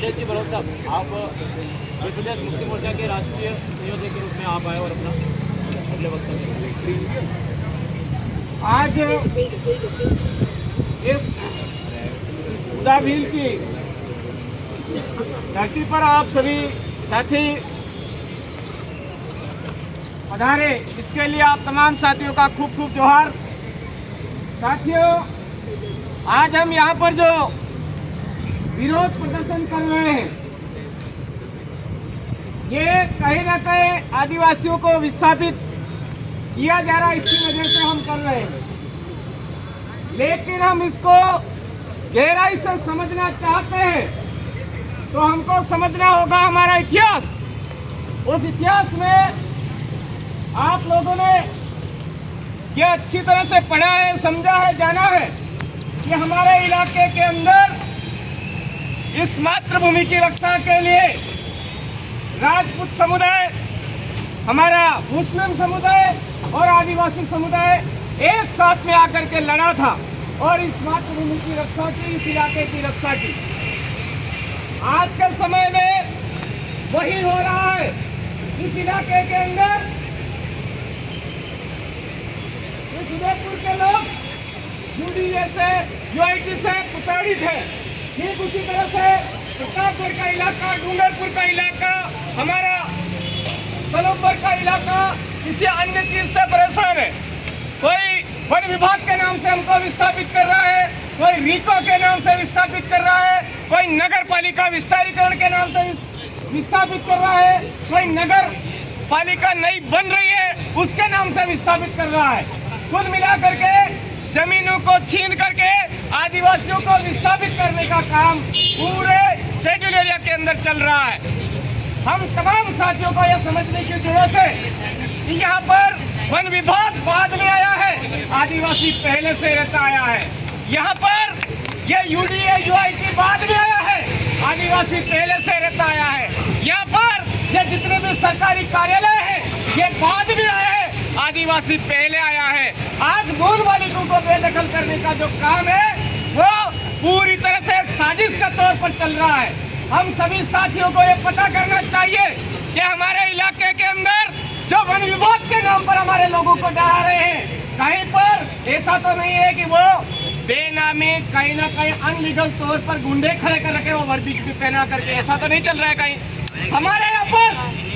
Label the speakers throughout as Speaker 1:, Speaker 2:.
Speaker 1: शैलेश जी बड़ौत साहब, आप मध्य प्रदेश मुक्ति मोर्चा के राष्ट्रीय संयोजक के रूप में आप आए और अपना अगले वक्तव्य।
Speaker 2: आज इस उदाभील की धरती पर आप सभी साथी पधारे, इसके लिए आप तमाम साथियों का खूब खूब जोहार। साथियों, आज हम यहाँ पर जो विरोध प्रदर्शन कर रहे हैं, ये कहीं ना कहीं आदिवासियों को विस्थापित किया जा रहा है, इसकी वजह से हम कर रहे हैं। लेकिन हम इसको गहराई से समझना चाहते हैं तो हमको समझना होगा हमारा इतिहास। उस इतिहास में आप लोगों ने ये अच्छी तरह से पढ़ा है, समझा है, जाना है कि हमारे इलाके के अंदर इस मातृभूमि की रक्षा के लिए राजपूत समुदाय, हमारा मुस्लिम समुदाय और आदिवासी समुदाय एक साथ में आकर के लड़ा था और इस मातृभूमि की रक्षा की, इस इलाके की रक्षा की। आज के समय में वही हो रहा है। इस इलाके के अंदर इस उदयपुर के लोग यूडीए से, यूआईटी से प्रताड़ित है। ठीक उसी तरह से प्रतापगढ़ का इलाका, डूंगरपुर का इलाका, हमारा सलोबर का इलाका किसी अन्य चीज से परेशान है। कोई वन विभाग के नाम से हमको विस्थापित कर रहा है, कोई रीको के नाम से विस्थापित कर रहा है, कोई नगर पालिका विस्तारीकरण के नाम से विस्थापित कर रहा है, कोई नगर पालिका नई बन रही है उसके नाम से विस्थापित कर रहा है। कुल मिलाकर के जमीनों को छीन करके आदिवासियों को विस्थापित करने का काम पूरे शेड्यूल एरिया के अंदर चल रहा है। हम तमाम साथियों को यह समझने की जरूरत है कि यहाँ पर वन विभाग बाद में आया है, आदिवासी पहले से रहता आया है। यहाँ पर ये यूडीए, यूआईटी बाद में आया है, आदिवासी पहले से रहता आया है। यहाँ पर ये जितने भी सरकारी कार्यालय हैं ये बाद में आए हैं, आदिवासी पहले आया है। आज मूल मालिकों को बेदखल करने का जो काम है वो पूरी तरह से एक साजिश के तौर पर चल रहा है। हम सभी साथियों को ये पता करना चाहिए कि हमारे इलाके के अंदर जो वन विभाग के नाम पर हमारे लोगों को डरा रहे हैं, कहीं पर ऐसा तो नहीं है कि वो बेनामी कहीं ना कहीं अनलीगल तौर पर गुंडे खड़े कर रखे, वो वर्दी पहना करके, ऐसा तो नहीं चल रहा है। कहीं हमारे यहाँ पर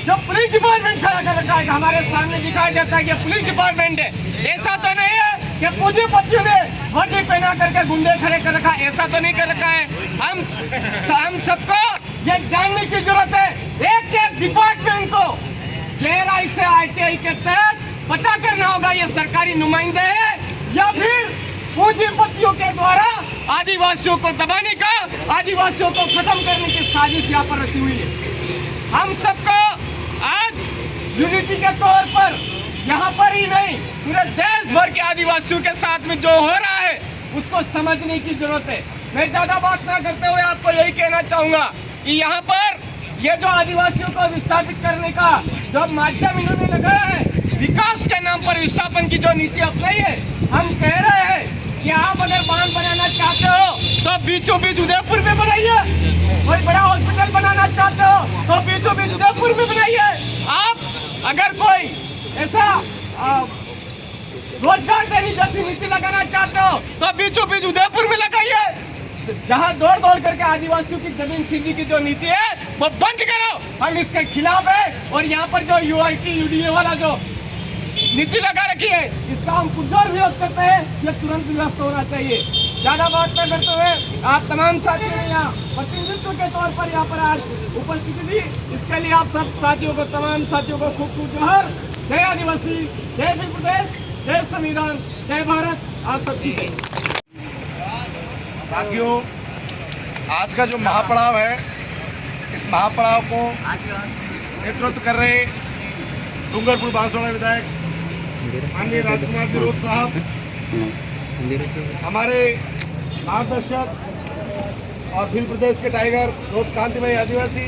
Speaker 2: जो पुलिस डिपार्टमेंट खड़ा कर रखा है, हमारे सामने दिखाया जाता है कि पुलिस डिपार्टमेंट है, ऐसा तो नहीं है कि पूंजीपतियों ने वर्दी पहना करके गुंडे खड़े कर रखा है, ऐसा तो नहीं कर रखा है। हम सबको ये जानने की जरूरत है, एक एक डिपार्टमेंट को गहराई से आरटीआई के तहत पता करना होगा ये सरकारी नुमाइंदे है या फिर पूंजीपतियों के द्वारा आदिवासियों को दबाने का, आदिवासियों को खत्म करने की साजिश यहाँ पर रची हुई है। हम सबको आज यूनिटी के तौर पर यहाँ पर ही नहीं पूरे देश भर के आदिवासियों के साथ में जो हो रहा है उसको समझने की जरूरत है। मैं ज्यादा बात ना करते हुए आपको यही कहना चाहूंगा कि यहाँ पर ये जो आदिवासियों को विस्थापित करने का जो माध्यम इन्होंने लगाया है, विकास के नाम पर विस्थापन की जो नीति अपनाई है, हम कह रहे हैं कि आप अगर बांध बनाना चाहते हो तो बीचों बीच उदयपुर में बनाइए, कोई बड़ा हॉस्पिटल बनाना चाहते हो तो बीचों बीच उदयपुर में बनाइए। आप अगर कोई ऐसा रोजगार देने जैसी नीति लगाना चाहते हो तो बीचों बीच उदयपुर में लगाइए। जहां दौड़ दौड़ करके आदिवासियों की जमीन छीनने की जो नीति है वो बंद करो, हम इसके खिलाफ है। और यहाँ पर जो यूआईटी, यूडीए वाला जो नीति लगा रखी है इसका हम पुरजोर विरोध करते हैं, ये तुरंत निरस्त होना चाहिए। ज्यादा बात न करते हुए आप तमाम साथियों ने यहाँ प्रतिनिधित्व के तौर पर यहाँ पर आज उपस्थिति दी, इसके लिए आप सब साथियों को, तमाम साथियों को खूब खूब जोहार। जय आदिवासी, जय मध्य प्रदेश, जय संविधान, जय भारत, आप सबकी जय।
Speaker 3: साथियों, आज का जो महापड़ाव है, इस महापड़ाव को नेतृत्व कर रहे डूंगरपुर बांसवाड़ा विधायक माननीय राजकुमार बड़ौत साहब, हमारे मार्गदर्शक और भील प्रदेश के टाइगर कांति भाई आदिवासी,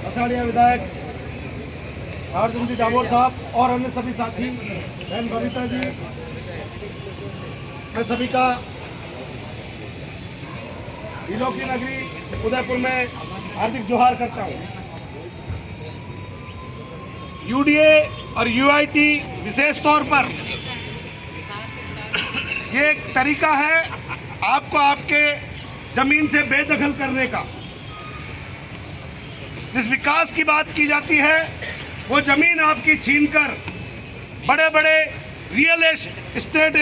Speaker 3: पसाड़िया विधायक अर्जुन जी डामोर साहब और अन्य सभी साथी, बहन बबीता जी, मैं सभी का हिलों की नगरी उदयपुर में हार्दिक जोहार करता हूँ। यूडीए और यूआईटी विशेष तौर पर ये एक तरीका है आपको आपके जमीन से बेदखल करने का। जिस विकास की बात की जाती है वो जमीन आपकी छीनकर बड़े बड़े रियल एस्टेट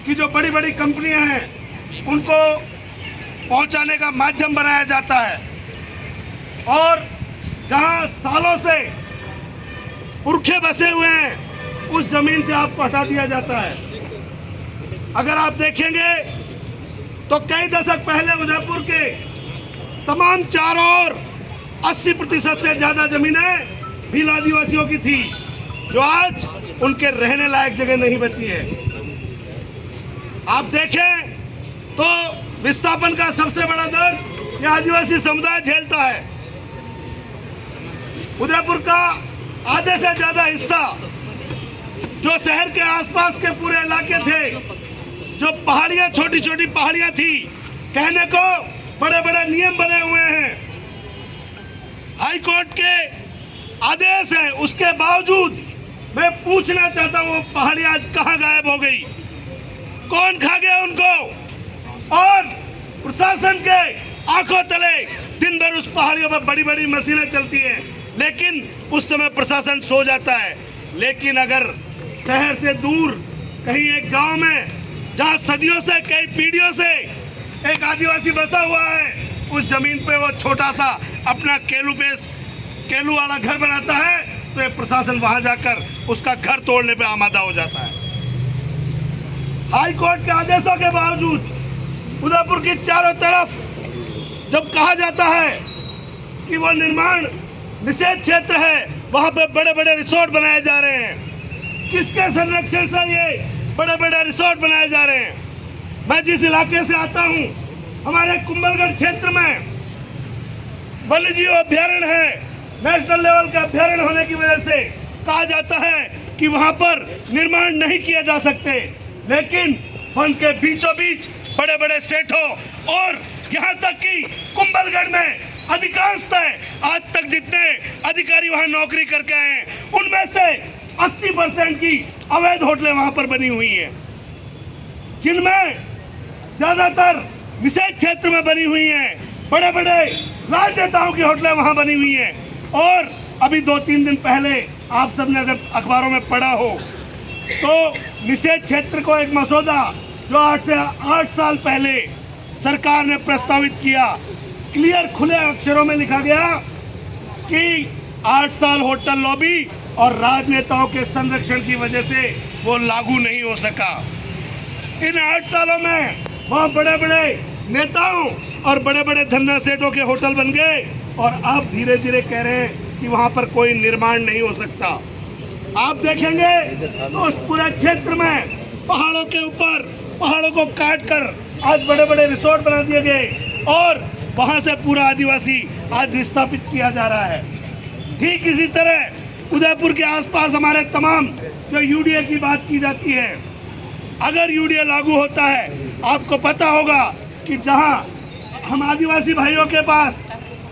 Speaker 3: की जो बड़ी बड़ी कंपनियां हैं उनको पहुंचाने का माध्यम बनाया जाता है, और जहां सालों से पुरखे बसे हुए हैं उस जमीन से आपको हटा दिया जाता है। अगर आप देखेंगे तो कई दशक पहले उदयपुर के तमाम चारों ओर 80% से ज्यादा जमीनें भील आदिवासियों की थी, जो आज उनके रहने लायक जगह नहीं बची है। आप देखें तो विस्थापन का सबसे बड़ा दर्द यह आदिवासी समुदाय झेलता है। उदयपुर का आधे से ज्यादा हिस्सा जो शहर के आसपास के पूरे इलाके थे, जो पहाड़ियां छोटी छोटी पहाड़ियां थी, कहने को बड़े बड़े नियम बने हुए हैं, हाई कोर्ट के आदेश है, उसके बावजूद मैं पूछना चाहता हूँ वो पहाड़ियां आज कहाँ गायब हो गई, कौन खा गया उनको? और प्रशासन के आंखों तले दिन भर उस पहाड़ियों पर बड़ी बड़ी मशीनें चलती हैं, लेकिन उस समय प्रशासन सो जाता है। लेकिन अगर शहर से दूर कहीं एक गांव में जहां सदियों से कई पीढ़ियों से एक आदिवासी बसा हुआ है, उस जमीन पे वो छोटा सा अपना केलू वाला घर बनाता है, तो ये प्रशासन वहां जाकर उसका घर तोड़ने पे आमादा हो जाता है। हाई कोर्ट के आदेशों के बावजूद उदयपुर की चारों तरफ जब कहा जाता है कि वो निर्माण निषेध क्षेत्र है, वहां पे बड़े बड़े रिसोर्ट बनाए जा रहे हैं। किसके संरक्षण से ये बड़े बड़े रिसोर्ट बनाए जा रहे हैं? मैं जिस इलाके से आता हूं, हमारे कुंभलगढ़ क्षेत्र में वन्यजीव अभ्यारण्य है, नेशनल लेवल का अभ्यारण्य होने की वजह से कहा जाता है कि वहां पर निर्माण नहीं किया जा सकते, लेकिन वन के बीचों बीच बड़े बड़े सेठों और यहाँ तक कि कुंभलगढ़ में अधिकांशतः आज तक जितने अधिकारी वहां नौकरी करके आए हैं, उनमें से 80% की अवैध होटलें वहां पर बनी हुई हैं, जिनमें ज्यादातर निषेध क्षेत्र में बनी हुई हैं। बड़े बड़े राजनेताओं की होटलें वहां बनी हुई हैं। और अभी 2-3 दिन पहले आप सबने अगर अखबारों में पढ़ा हो तो निषेध क्षेत्र को एक मसौदा जो 8 से 8 साल पहले सरकार ने प्रस्तावित किया, क्लियर खुले अक्षरों में लिखा गया कि 8 साल होटल लॉबी और राजनेताओं के संरक्षण की वजह से वो लागू नहीं हो सका। इन 8 सालों में वहाँ बड़े बड़े नेताओं और बड़े बड़े धन्ना सेठों के होटल बन गए, और अब धीरे धीरे कह रहे हैं कि वहाँ पर कोई निर्माण नहीं हो सकता। आप देखेंगे तो उस पूरे क्षेत्र में पहाड़ों के ऊपर पहाड़ों को काट कर आज बड़े बड़े रिसोर्ट बना दिए गए, और वहाँ से पूरा आदिवासी आज विस्थापित किया जा रहा है। ठीक इसी तरह उदयपुर के आसपास हमारे तमाम जो यूडीए की बात की जाती है, अगर यूडीए लागू होता है, आपको पता होगा कि जहां हम आदिवासी भाइयों के पास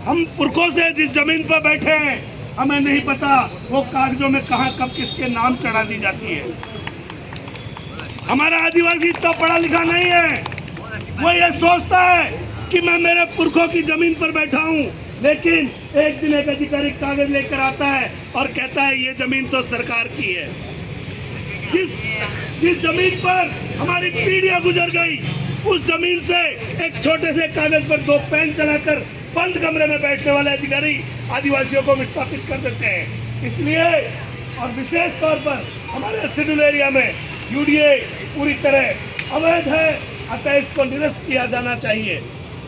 Speaker 3: हम पुरखों से जिस जमीन पर बैठे हैं, हमें नहीं पता वो कागजों में कहां कब किसके नाम चढ़ा दी जाती है। हमारा आदिवासी इतना पढ़ा लिखा नहीं है, वो ये सोचता है कि मैं मेरे पुरखों की जमीन पर बैठा हूँ, लेकिन एक दिन एक अधिकारी कागज लेकर आता है और कहता है ये जमीन तो सरकार की है। जिस जमीन पर हमारी पीढ़ियां गुजर गई, उस जमीन से एक छोटे से कागज पर 2 पेन चलाकर बंद कमरे में बैठने वाले अधिकारी आदिवासियों को विस्थापित कर देते हैं। इसलिए और विशेष तौर पर हमारे शेड्यूल एरिया में यूडीए पूरी तरह अवैध है, अतः इसको निरस्त किया जाना चाहिए।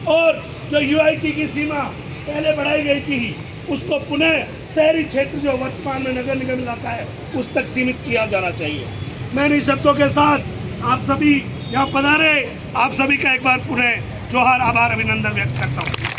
Speaker 3: और जो यूआईटी की सीमा पहले बढ़ाई गई थी, उसको पुनः शहरी क्षेत्र जो वर्तमान में नगर निगम इलाका है उस तक सीमित किया जाना चाहिए। मैं इन शब्दों के साथ आप सभी यहाँ पधारे, आप सभी का एक बार पुनः जोहार, आभार, अभिनंदन व्यक्त करता हूँ।